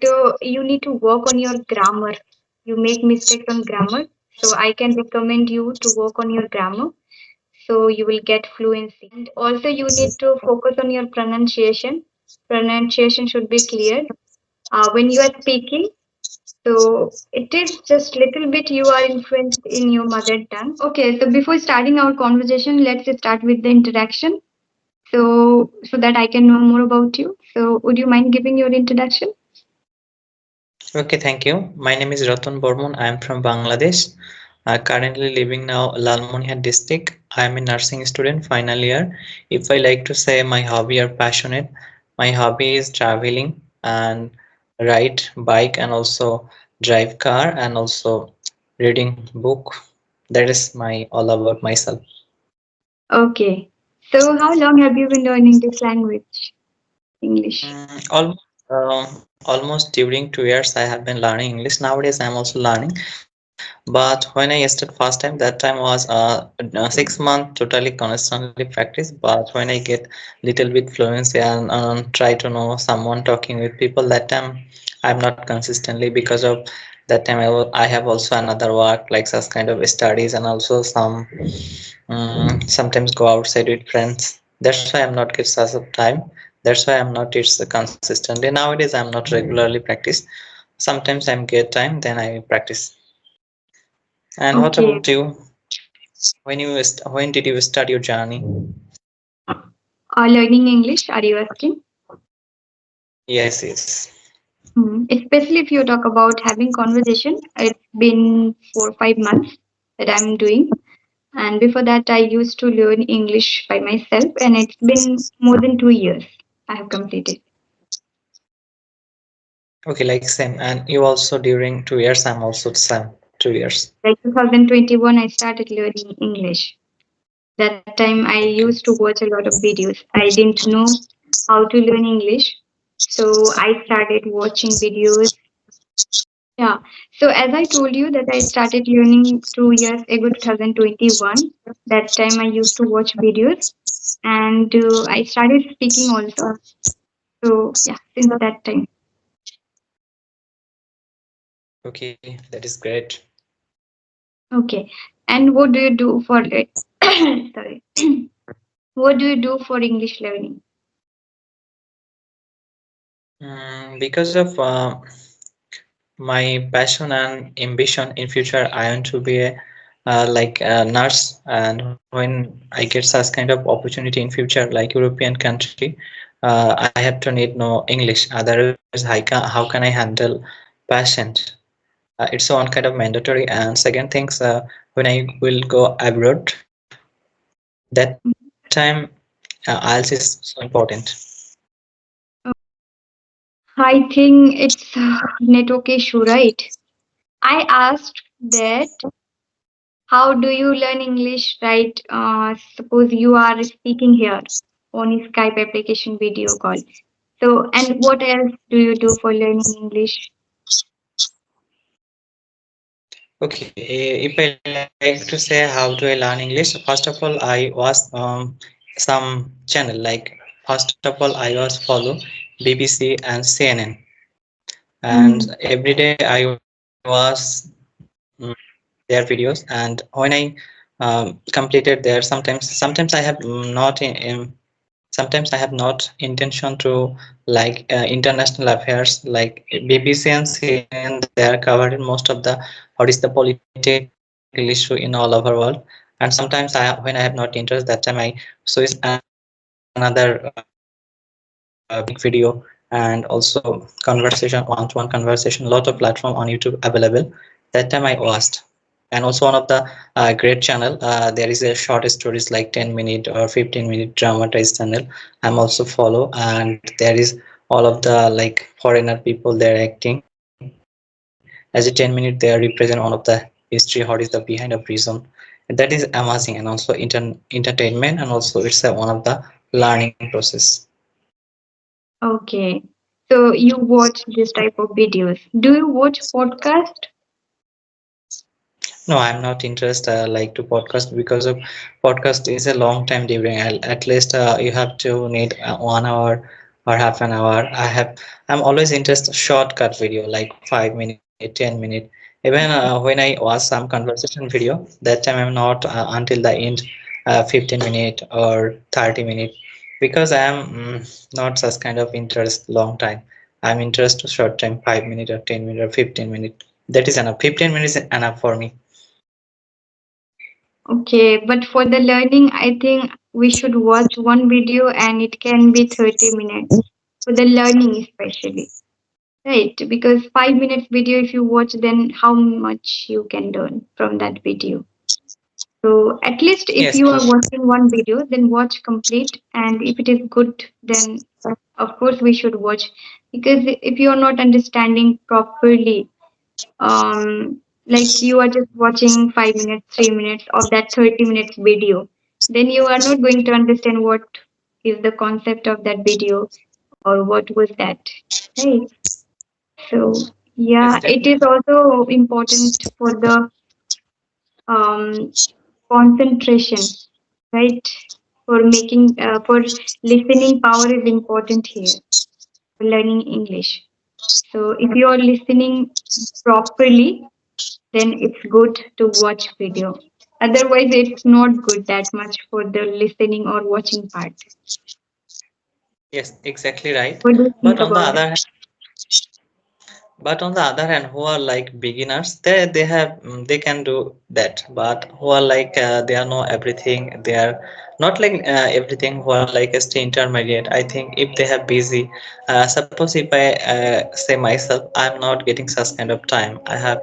but you need to work on your grammar. You make mistakes on grammar, so I can recommend you to work on your grammar so you will get fluency. And also, you need to focus on your pronunciation. Pronunciation should be clear when you are speaking. So it is just little bit you are influenced in your mother tongue. Okay, so before starting our conversation, let's start with the introduction. So that I can know more about you. So would you mind giving your introduction? Okay, thank you. My name is Ratan Bormon. I am from Bangladesh. Currently living now Lalmonihar district. I am a nursing student, final year. If I like to say my hobby or passionate, my hobby is traveling and ride bike and also drive car and also reading book. That is my all about myself. Okay. So how long have you been learning this language, English? Almost during 2 years I have been learning English. Nowadays I'm also learning. But when I started first time, that time was 6 months totally constantly practice. But when I get little bit fluency and try to know someone talking with people, that time I'm not consistently because of that time I have also another work like such kind of studies and also sometimes go outside with friends. That's why I'm not get such of time. That's why I'm not it's consistently. Nowadays I'm not regularly practice. Sometimes I get time, then I practice. And what Okay. about you? When did you start your journey? Learning English, are you asking? Yes, yes. Especially if you talk about having conversation, it's been 4 or 5 months that I'm doing. And before that, I used to learn English by myself, and it's been more than 2 years I have completed. Okay, like same. And you also during 2 years, I'm also the same. 2 years. Like 2021, I started learning English. That time, I used to Okay. watch a lot of videos. I didn't know how to learn English, so I started watching videos. Yeah. So as I told you that I started learning 2 years ago, 2021. That time I used to watch videos and I started speaking also. So yeah, since that time. Okay, that is great. Okay. And what do you do for it? Sorry. What do you do for English learning? Because of my passion and ambition in future, I want to be a like a nurse. And when I get such kind of opportunity in future, like European country, I have to need no English. Otherwise, how can I handle patient? It's one kind of mandatory. And second things, when I will go abroad, that time IELTS is so important. I think it's network issue, right? I asked that how do you learn English, right? Suppose you are speaking here on a Skype application video call. So, and what else do you do for learning English? Okay, if I like to say how do I learn English, first of all, I was some channel like first of all I was follow BBC and CNN, and Mm, every day I was their videos. And when I completed there, sometimes I have not sometimes I have not intention to like international affairs like BBC and CNN. They are covering most of the what is the political issue in all over world. And sometimes when I have not interest, that time I switch another big video and also conversation, one-to-one conversation, lot of platform on YouTube available. That time I watched. And also one of the great channel, there is a short stories like 10 minute or 15-minute dramatized channel. I'm also follow, and there is all of the like foreigner people they're acting as a 10 minute. They represent one of the history, what is the behind of reason. That is amazing, and also entertainment, and also it's one of the learning process. okay. So you watch this type of videos. Do you watch podcast? No, I'm not interested like to podcast because of podcast is a long time during. At least you have to need 1 hour or half an hour. I'm always interested shortcut video like 5 minute, 10 minute. Even when I watch some conversation video, that time I'm not until the end, 15 minute or 30 minute, because I am not such kind of interest long time. I'm interested short time, 5 minute or 10 minute or 15 minute. That is enough. 15 minutes is enough for me. Okay, but for the learning, I think we should watch one video and it can be 30 minutes for the learning, especially. Right, because 5 minutes video, if you watch, then how much you can learn from that video. So at least if Yes. you are watching one video, then watch complete. And if it is good, then of course we should watch. Because if you are not understanding properly, like you are just watching 5 minutes, 3 minutes of that 30 minutes video, then you are not going to understand what is the concept of that video or what was that, right? So Yes, yeah, it is definitely. also important for the um, concentration, right? For listening power is important here for learning English. So if you are listening properly, then it's good to watch video. Otherwise, it's not good that much for the listening or watching part. Yes, exactly right. What do you But think on the about it? other But on the other hand, who are like beginners, they can do that. But who are like they are know everything, they are not like everything. Who are like a stay intermediate. I think if they have busy, suppose if I say myself, I'm not getting such kind of time. I have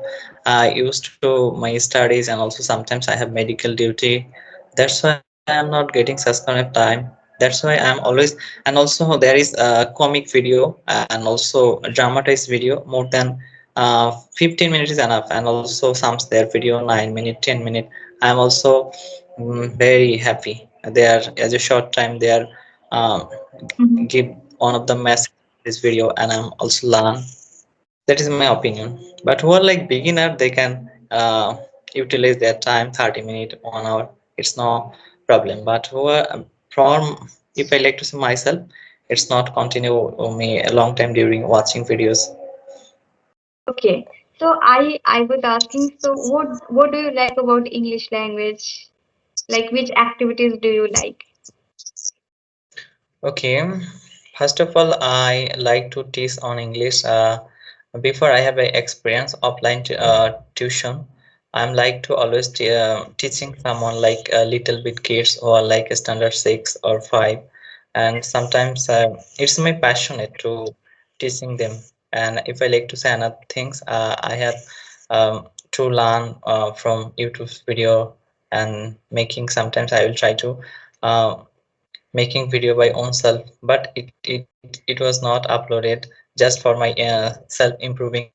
used to my studies, and also sometimes I have medical duty. That's why I'm not getting such kind of time. That's why I'm always, and also there is a comic video and also a dramatized video. More than 15 minutes is enough, and also some their video 9 minute, 10 minute. I'm also very happy. They are as a short time. They are Mhm. give one of the message this video, and I'm also learn. That is my opinion. But who are like beginner, they can utilize their time 30 minutes, 1 hour. It's no problem. But who are from, if I like to see myself, it's not continue me a long time during watching videos. Okay. So I was asking, so what do you like about English language? Like which activities do you like? Okay, first of all, I like to teach on English. Before I have a experience offline tuition, I'm like to always teaching someone like a little bit kids or like a standard 6 or 5, and sometimes it's my passionate to teaching them. And if I like to say another things, I have to learn from YouTube video and making. Sometimes I will try to. Uh, Making video by own self, but it was not uploaded just for my self improving.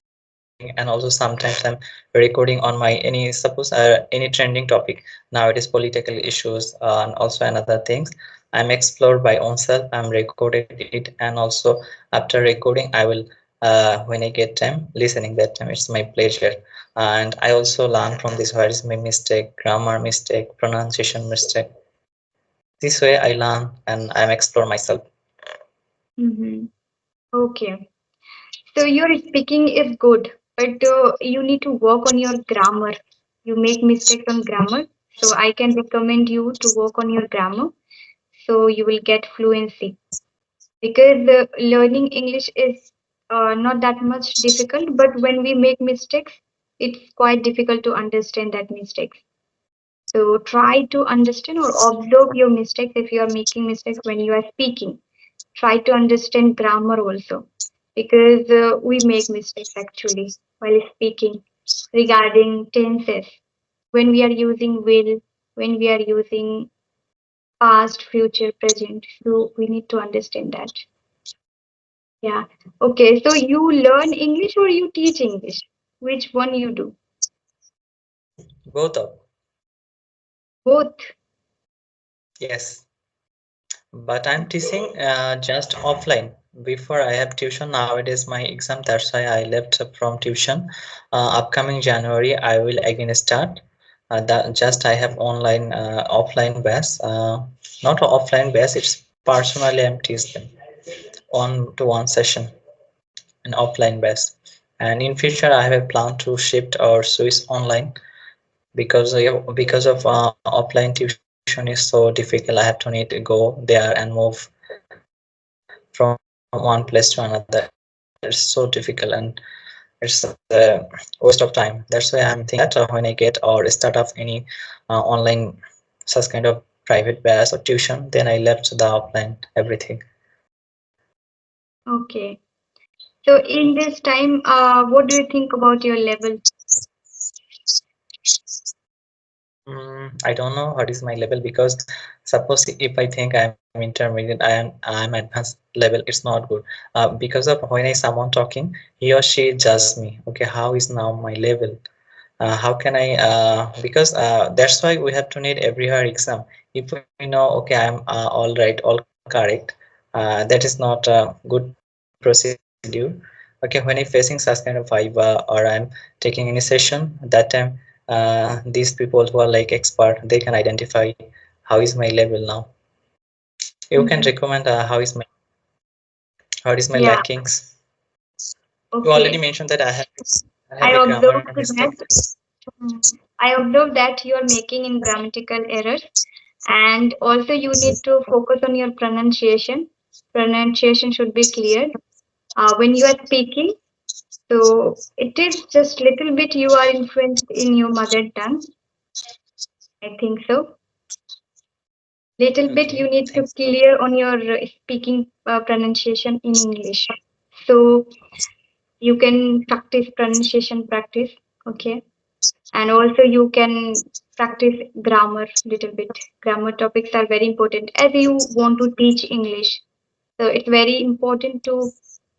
And also sometimes I'm recording on my any suppose any trending topic. Now it is political issues and also another things. I'm explored by own self, I'm recorded it, and also after recording I will when I get time listening that time. It's my pleasure. And I also learn from this, where is my mistake, grammar mistake, pronunciation mistake. This way I learn and I'm explore myself. Mm-hmm. Okay. So your speaking is good, but you need to work on your grammar. You make mistakes on grammar, so I can recommend you to work on your grammar so you will get fluency. Because learning English is not that much difficult, but when we make mistakes, it's quite difficult to understand that mistakes. So try to understand or observe your mistakes if you are making mistakes when you are speaking. Try to understand grammar also, because we make mistakes actually while speaking regarding tenses. When we are using will, when we are using past, future, present. So we need to understand that. Yeah. Okay. So you learn English or you teach English? Which one you do? Both of. Both. Yes, but I'm teaching just offline. Before I have tuition, nowadays my exam, that's why I left from tuition. Upcoming January I will again start. That just I have online offline base, not offline base, it's personally I'm teach them. one-to-one session in offline base. And in future, I have a plan to shift or switch online because of offline tuition is so difficult. I have to need to go there and move from one place to another. It's so difficult and it's waste of time. That's why I'm thinking that when I get or start up any online such kind of private batch or tuition, then I left the offline everything. Okay. So in this time, what do you think about your level? I don't know what is my level because suppose if I think I'm intermediate, I'm advanced level, it's not good. Because of when I someone talking, he or she judge me. Okay, how is now my level? How can I? Because that's why we have to need every year exam. If we know, okay, I'm all right, all correct, that is not a good procedure. Okay, when I facing such kind of vibe or I'm taking any session, that time these people who are like expert, they can identify how is my level now. You can recommend Mhm. how is my Yeah. lackings. You already Okay. mentioned that I have a I grammar observed mistake. that. I observed that you are making in grammatical errors, and also you need to focus on your pronunciation. Pronunciation should be clear when you are speaking. So it is just little bit you are influenced in your mother tongue. I think so. Little bit Okay, you need to thanks. clear on your speaking pronunciation in English. So you can practice pronunciation practice. Okay. And also you can practice grammar little bit. Grammar topics are very important as you want to teach English. So it's very important to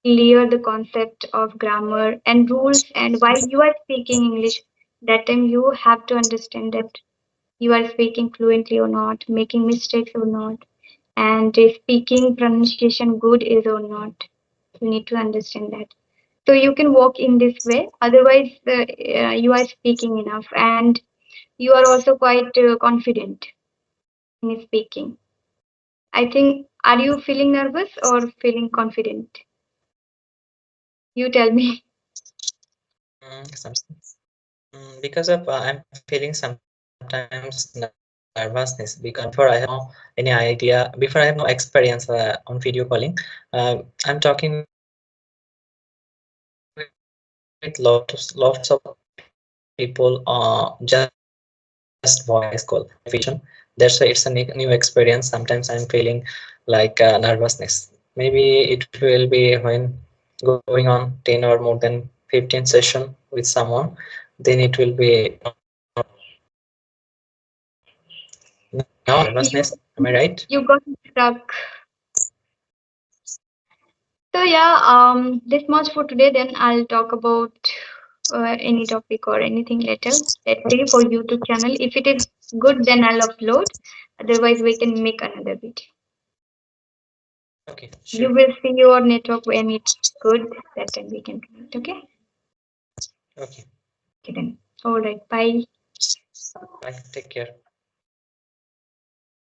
clear the concept of grammar and rules. And while you are speaking English, that time you have to understand that you are speaking fluently or not, making mistakes or not, and speaking pronunciation good is or not. You need to understand that. So you can walk in this way. Otherwise, you are speaking enough, and you are also quite confident in speaking. I think. Are you feeling nervous or feeling confident? You tell me. Some, because of I'm feeling sometimes nervousness because before I have no any idea, before I have no experience on video calling. I'm talking with lots of people just voice call. I have no experience on video calling. That's why it's a new experience. Sometimes I'm feeling like nervousness. Maybe it will be when going on 10 or more than 15 session with someone, then it will be not now I'm not nervousness. You Am I right? you got stuck. So yeah, this much for today. Then I'll talk about any topic or anything later. Let's see for YouTube channel. If it is good, then I'll upload. Otherwise, we can make another video. Okay, sure. You will see your network when it's good. That time we can connect. Okay. Okay. Okay then. All right. Bye. Bye. Take care.